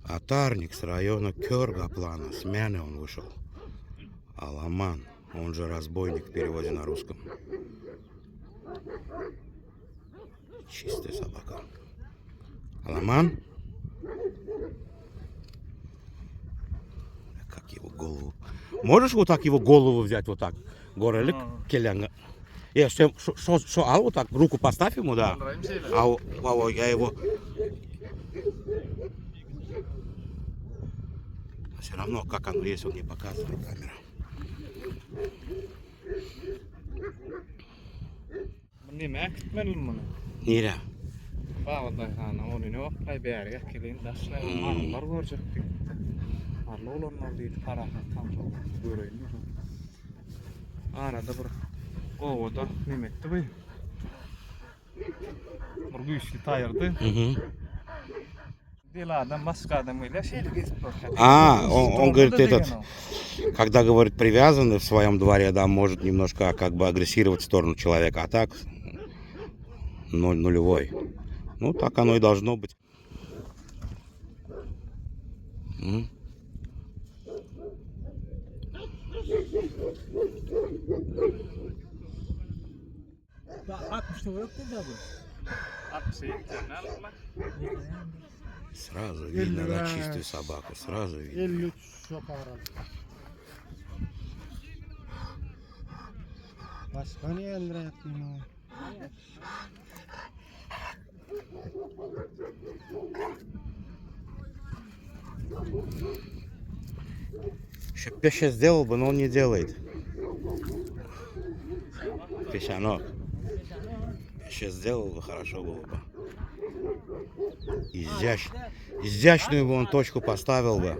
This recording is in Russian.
Отарник с района Кёргаплана. С Мяны он вышел. Аламан, он же разбойник в переводе на русском. Чистая собака. Аламан? Как его голову? Можешь вот так его голову взять вот так? Горелик келянга. Что, а вот так руку поставь ему, да. Я его... Все равно, как оно есть, он не показывает камера. Niitä. Päivätaisaana oli ne oppai bärgäkkelin tässä on varvorsekti. Arloon on niitä parhaat kansalaiset pyöriin. Aina tapar koota nimettävä. Morguiski tajardı. Деладан маскадом или шельгис. Он говорит, когда говорит привязанный в своем дворе, да, может немножко как бы агрессировать в сторону человека, а так нулевой. Ну, так оно и должно быть. Сразу видно, да, чистую собаку, сразу видно. Еще пища сделал бы, но он не делает. Песчанок. Пища сделал бы, хорошо было бы. Изящную бы он точку поставил бы.